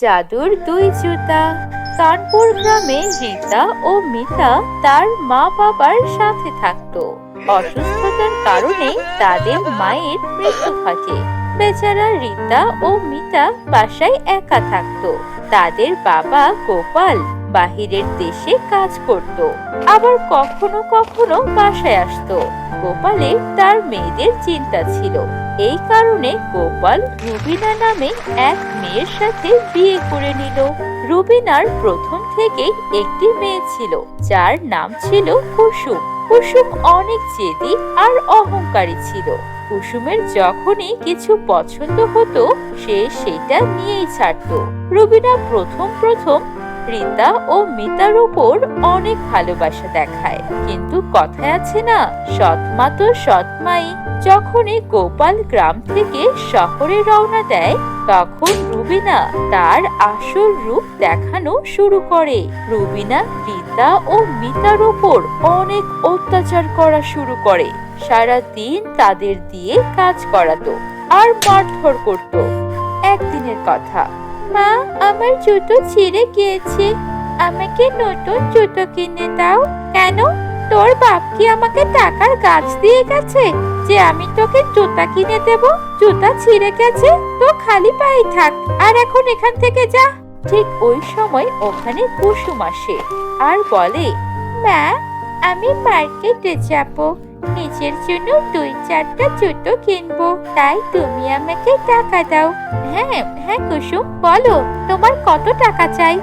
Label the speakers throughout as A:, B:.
A: জাদুর দুই জুতা। কানপুর গ্রামে রীতা ও মিতা তার মা বাবার সাথে থাকতো। অসুস্থতার কারণে তাদের মায়ের মৃত্যু ঘটে। বেচারা রীতা ও মিতা বাসায় একা থাকতো। তাদের বাবা গোপাল বাহিরের দেশে কাজ করত, আবার কখনো কখনো বাসায় আসতো। গোপালের তার মেয়েদের চিন্তা ছিল। এই কারণে গোপাল রুবিনা নামে এক মেয়ের সাথে বিয়ে করে নিল। রুবিনার প্রথম থেকেই একটি মেয়ে ছিল, যার নাম ছিল কুসুম। কুসুম অনেক জেদি আর অহংকারী ছিল। কুসুমের যখনই কিছু পছন্দ হতো সে সেটা নিয়েই ছাড়তো। রুবিনা প্রথম প্রথম রীতা ও মিতার উপর অনেক ভালোবাসা দেখায়, কিন্তু কথায় আছে না, সৎ মা তো সৎ মাই। যখনই গোপাল গ্রাম থেকে শহরে রওনা দেয় তখন রুবিনা তার আসল রূপ দেখানো শুরু করে। রুবিনা রীতা ও মিতার উপর অনেক অত্যাচার করা শুরু করে। সারা দিন তাদের দিয়ে কাজ করাতো আর মারধর করত। একদিনের কথা, মা, আমার জুতো ছিঁড়ে গিয়েছে, আমাকে নতুন জুতো কিনে দাও। কেন? তোর বাপ কি আমাকে টাকার গাছ দিয়ে গেছে যে আমি তোকে জুতা কিনে দেব? জুতা ছিঁড়ে গেছে তো খালি পায়ে থাক, আর এখন এখান থেকে যা। ঠিক ওই সময় ওখানে কুসুম আসে আর বলে, মা, আমি মার্কেটে যাব, নিজের জন্য 2-4টা জুতো কিনবো, তাই তুমি আমাকে টাকা দাও। হ্যাঁ হ্যাঁ কুসুম, বলো তোমার কত টাকা চাই?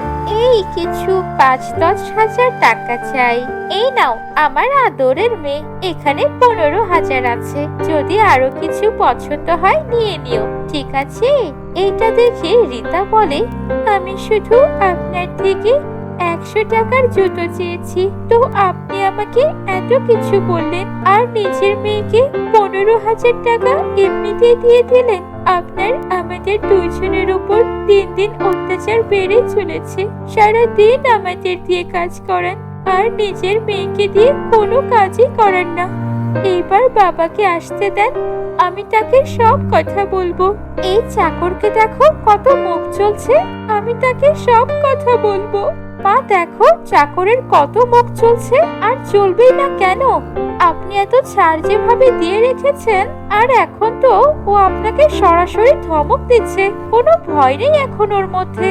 A: এই কিছু 5-10 হাজার টাকা চাই। এই নাও আমার আদরের মেয়ে, এখানে 15,000 আছে, যদি আরো কিছু পছন্দ হয় নিয়ে নিও, ঠিক আছে? এইটা দেখে রীতা বলে, আমি শুধু আপনার থেকে 100 টাকার জুতো চেয়েছি, তো আপনি আমাকে এত কিছু বললেন আর নিজের মেয়েকে 15,000 টাকা এমনিতেই দিয়ে দিলেন। আপনার আমাদের দুইজনের উপর দিন দিন অত্যাচার বেড়ে চলেছে। সারা দিন আমাদের দিয়ে কাজ করান আর নিজের মেয়েকে দিয়ে কোনো কাজই করান না। এইবার বাবাকে আসতে দেন, আমি তাকে সব কথা বলবো। এই চাকরকে দেখো কত মুখ চলছে, আমি তাকে সব কথা বলবো। মা দেখো চাকরের কত মুখ চলছে, আর চলবেই না কেন? আপনি এত ছাড় যেভাবে দিয়ে রেখেছেন, আর এখন তো ও আপনাকে সরাসরি ধমক দিচ্ছে, কোনো ভয় নেই এখন ওর মধ্যে।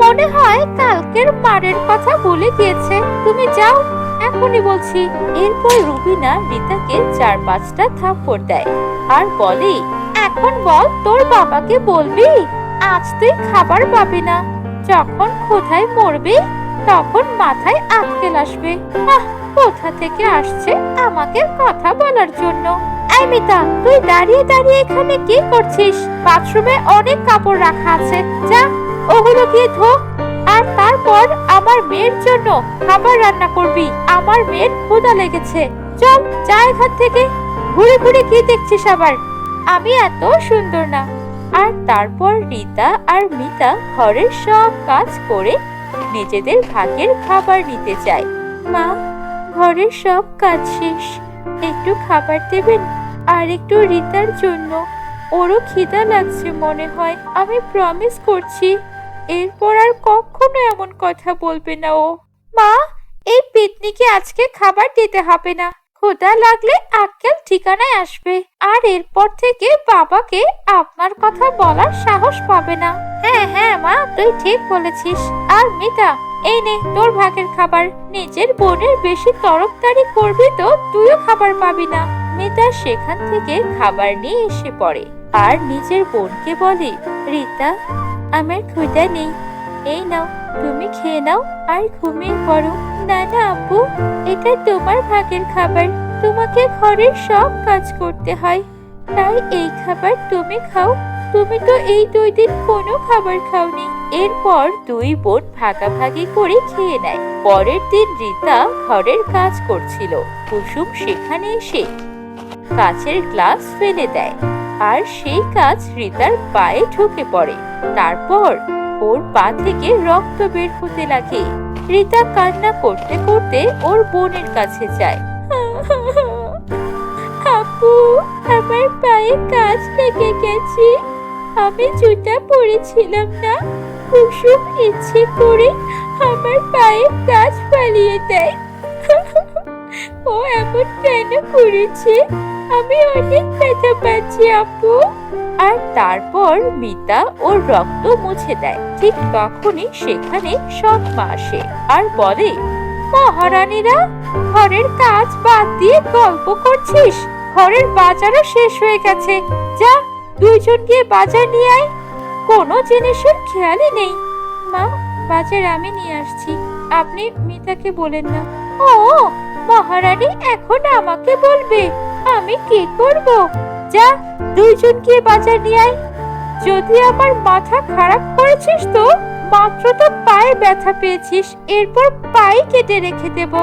A: মনে হয় কালকের মারের কথা বলে দিয়েছে। তুমি যাও, এখনই বলছি। এরপর রুবিনা রীতাকে 4-5টা থাপ্পড় দেয় আর বলে, এখন বল তোর বাবাকে বলবি আজ তুই খাবার পাবি না, যখন ক্ষুধায় মরবি তখন মাথায় আক্কেল আসবে। কোথা থেকে আসছে আমাকে কথা বলার জন্য। এই মিতা, তুই দাঁড়িয়ে দাঁড়িয়ে এখানে কি করছিস? বাথরুমে অনেক কাপড় রাখা আছে, যা ওগুলো গিয়ে ধো। আর তারপর আমার মেয়ের জন্য খাবার রান্না করবি, আমার মেয়ের ক্ষুধা লেগেছে। চল যা এখান থেকে, ঘুরে ঘুরে কি দেখছিস আবার? আমি এত সুন্দর না। আর তারপর রীতা আর মিতা ঘরের সব কাজ করে নিজেদের ভাগের খাবার নিতে চায়। মা, ঘরের সব কাজ শেষ, একটু খাবার দেবেন? আর একটু রীতার জন্য, ওরও খিদা লাগছে মনে হয়। আমি প্রমিস করছি এরপর আর কখনো এমন কথা বলবে না ও। মা, এই পেতনিকে আজকে খাবার দিতে হবে না, ক্ষুধা লাগলে আক্কেল ঠিকানায় আসবে, আর এরপর থেকে বাবাকে আপনার কথা বলার সাহস পাবে না। হ্যাঁ হ্যাঁ মা, তুই ঠিক বলেছিস। আর মিতা, এই নে তোর ভাগের খাবার। নিজের বোনের বেশি তরফদারি করবি তো তুইও খাবার পাবি না। মিতা সেখান থেকে খাবার নিয়ে এসে পড়ে আর নিজের বোনকে বলে, রীতা, আমার ক্ষুধা নেই, এই নাও তুমি খেয়ে নাও আর ঘুমিয়ে পড়ো। না না আপু, এটা তোমার ভাগের খাবার, তোমাকে ঘরের সব কাজ করতে হয়, তাই এই খাবার তুমি খাও। তুমি তো এই 2 দিন কোনো খাবার খাওনি। এরপর দুই বোন ভাগাভাগি করে খেয়ে নেয়। পরের দিন রীতা ঘরের কাজ করছিল। কুসুম সেখানে এসে কাচের গ্লাস ফেলে দেয় আর সেই কাচ রীতার পায়ে ঢুকে পড়ে। তারপর ওর পা থেকে রক্ত বের হতে লাগে। রীতা কান্না করতে করতে ওর বোনের কাছে যায়। আপু, আমার পায়ে কাচ লেগে গেছে, আমি জুতা পরেছিলাম না, কুসুম ইচ্ছে করে আমার পায়ে কাজ ফালিয়ে দেয়। ও এমন কেন করেছে? আমি অনেক ব্যথা পাচ্ছি আপু। আর তারপর মিতা ওর রক্ত মুছে দেয়। ঠিক তখনই সেখানে সৎ মা আসে আর বলে, মহারানীরা, ঘরের কাজ বাদ দিয়ে গল্প করছিস? ঘরের বাজারও শেষ হয়ে গেছে। যা, দুইজন গিয়ে বাজার নিয়ে আয়। কোনো জিনিসের খেয়ালই নেই। মা, বাজার আমি নিয়ে আসছি, আপনি মিতাকে বলেন না। ও, মহারানী এখন আমাকে বলবে? আমি কি করব? যা, দুইজন গিয়ে বাজার নিয়ে আয়। যদি আমার মাথা খারাপ করেছিস তো? মাত্র তো পায়ে ব্যথা পেয়েছিস, এরপর পায়ে কেটে রেখে দেব।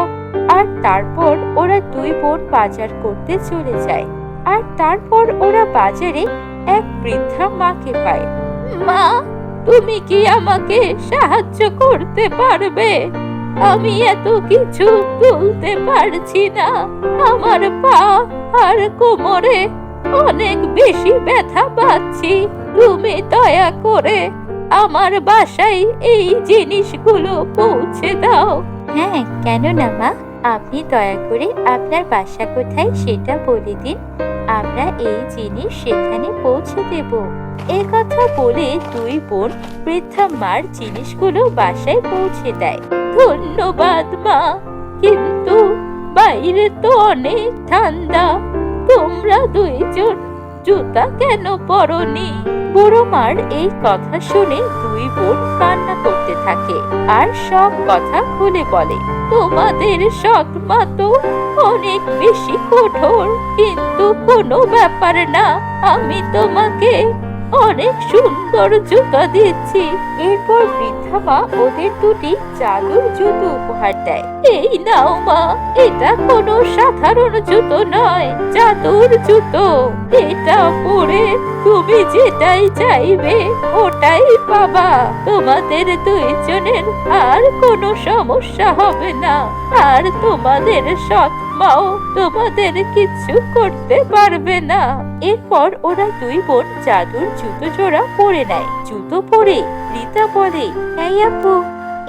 A: আর তারপর ওরা দুই বোন বাজার করতে চলে যায়। আর তারপর ওরা বাজারে এক বৃদ্ধা মাকে পায়। মা, তুমি কি আমাকে সাহায্য করতে পারবে? আমি এত কিছু তুলতে পারছি না। আমার পা আর কোমরে অনেক বেশি ব্যথা পাচ্ছি। তুমি দয়া করে আমার বাসায় এই জিনিসগুলো পৌঁছে দাও। হ্যাঁ, কেন না মা, আপনি দয়া করে আপনার বাসা কোথায় সেটা বলে দিন, আমরা এই জিনিস সেখানে পৌঁছে দেব। এ কথা বলে দুই বোন বৃদ্ধা মার জিনিসগুলো বাসায় পৌঁছে দেয়। ধন্যবাদ মা, কিন্তু বাইরে তো অনেক ঠান্ডা। তোমরা দুইজন জুতা কেন পরনি? বুড়ো মার এই কথা শুনে দুই বোন কান্না করতে থাকে আর সব কথা খুলে বলে। তোমাদের সৎ মা তো অনেক বেশি কঠোর, কিন্তু কোনো ব্যাপার না, আমি তোমাকে অনেক সুন্দর জুতো দিচ্ছি। এরপর বৃদ্ধা মা ওদের দুটি জাদুর জুতো উপহার দেয়। এই নাও মা, এটা কোনো সাধারণ জুতো নয়, জাদুর জুতো। এটা পরে তুমি যেটাই চাইবে ওটাই পাবা। তোমাদের দুইজনের আর কোনো সমস্যা হবে না, আর তোমাদের সৎ মাও তোমাদের কিছু করতে পারবে না। এরপর ওরা দুই বোন জাদুর জুতো জোড়া পরে নেয়। জুতো পরে রীতা বলে, এই আপু,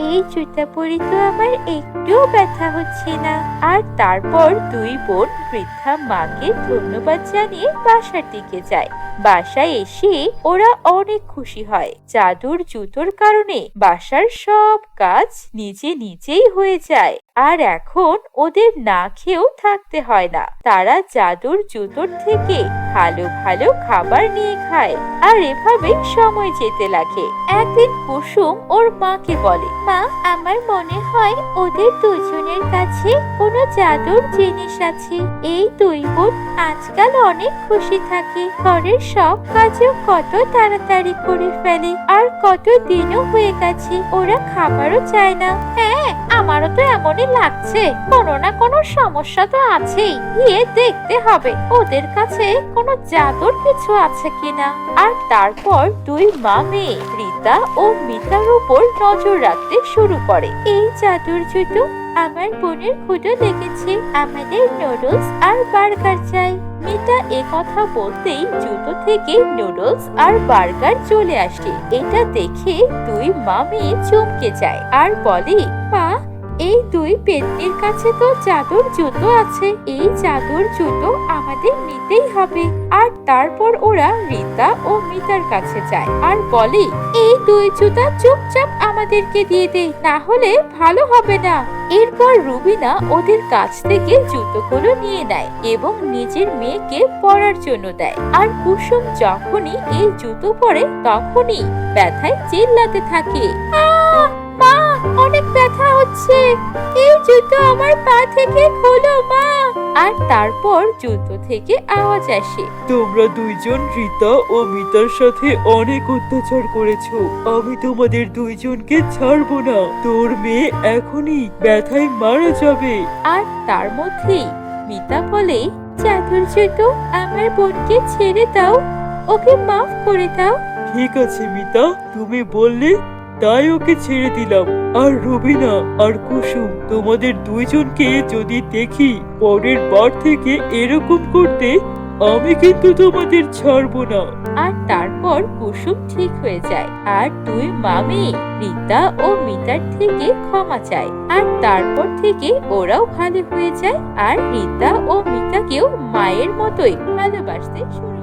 A: এই জুতা পরে তো আমার একটুও ব্যথা হচ্ছে না। আর তারপর দুই বোন বৃদ্ধা মাকে ধন্যবাদ জানিয়ে বাসার দিকে যায়। বাসায় এসে ওরা অনেক খুশি হয়। জাদুর জুতোর কারণে বাসার সব কাজ নিজে নিজেই হয়ে যায়। আর এখন ওদের না খেয়েও থাকতে হয় না। তারা জাদুর জুতোর থেকে ভালো ভালো খাবার নিয়ে খায়। আর এভাবেই সময় যেতে লাগে। একদিন কুসুম ওর মাকে বলে, মা, আমার মনে হয় ওদের দুজনের কাছে কোনো জাদুর জিনিস আছে। এই দুই বোন আজকাল অনেক খুশি থাকে। ঘরের সব কাজও কত তাড়াতাড়ি করে ফেলে। আর কত দিনও হয়ে গেছে ওরা খাবারও চায় না। হ্যাঁ, আমারও তো এমনই লাগছে। কোনো না কোনো সমস্যা তো আছেই। গিয়ে দেখতে হবে ওদের কাছে কোনো জাদুর কিছু আছে কিনা। আর তারপর দুই মা মেয়ে রীতা ও মিতার উপর নজর রাখতে শুরু করে। এই জাদুর জুতো, আমার বোনের ক্ষুধা লেগেছে, আমাদের নুডলস আর বার্গার চাই। মিতা এ কথা বলতেই জুতো থেকে নুডলস আর বার্গার চলে আসে। এটা দেখে দুই মা মেয়ে চমকে যায় আর বলে, মা, এই দুই পেত্নির কাছে তো জাদুর জুতো আছে। এই জাদুর জুতো আমাদের নিতেই হবে। আর তারপর ওরা রীতা ও মিতার কাছে যায় আর বলে, এই দুই জুতা চুপচাপ আমাদেরকে দিয়ে দে, না হলে ভালো হবে না। এরপর রুবিনা ওদের কাছ থেকে জুতোগুলো নিয়ে নেয় এবং নিজের মেয়েকে পরার জন্য দেয়। আর কুসুম যখনই এই জুতো পরে তখনই ব্যথায় চিল্লাতে থাকে, মা, অনেক ব্যথা হচ্ছে, এই জুতো আমার পা থেকে খোলো মা। আর তারপর জুতো থেকে আওয়াজ আসে,
B: তোমরা দুইজন রীতা ও মিতার সাথে অনেক অত্যাচার করেছো। আমি তোমাদের দুইজনকে ছাড়বো না। তোর মেয়ে এখনই ব্যথায় মারা যাবে।
A: আর তার মধ্যেই মিতা বলে, জাদুর জুতো, আমার বোনকে ছেড়ে দাও, ওকে মাফ করে দাও।
B: ঠিক আছে মিতা, তুমি বললে তাই ওকে ছেড়ে দিলাম। আর রবিনা আর কুসুম, তোমাদের দুইজনকে যদি দেখি পরের বার থেকে এরকম করতে, আমি কিন্তু তোমাদের ছাড়বো না।
A: আর তারপর কুসুম ঠিক হয়ে যায় আর দুই মামি রীতা ও মিতার থেকে ক্ষমা চায়। আর তারপর থেকে ওরাও ভালো হয়ে যায় আর রীতা ও মিতাকেও মায়ের মতোই ভালোবাসতে শুরু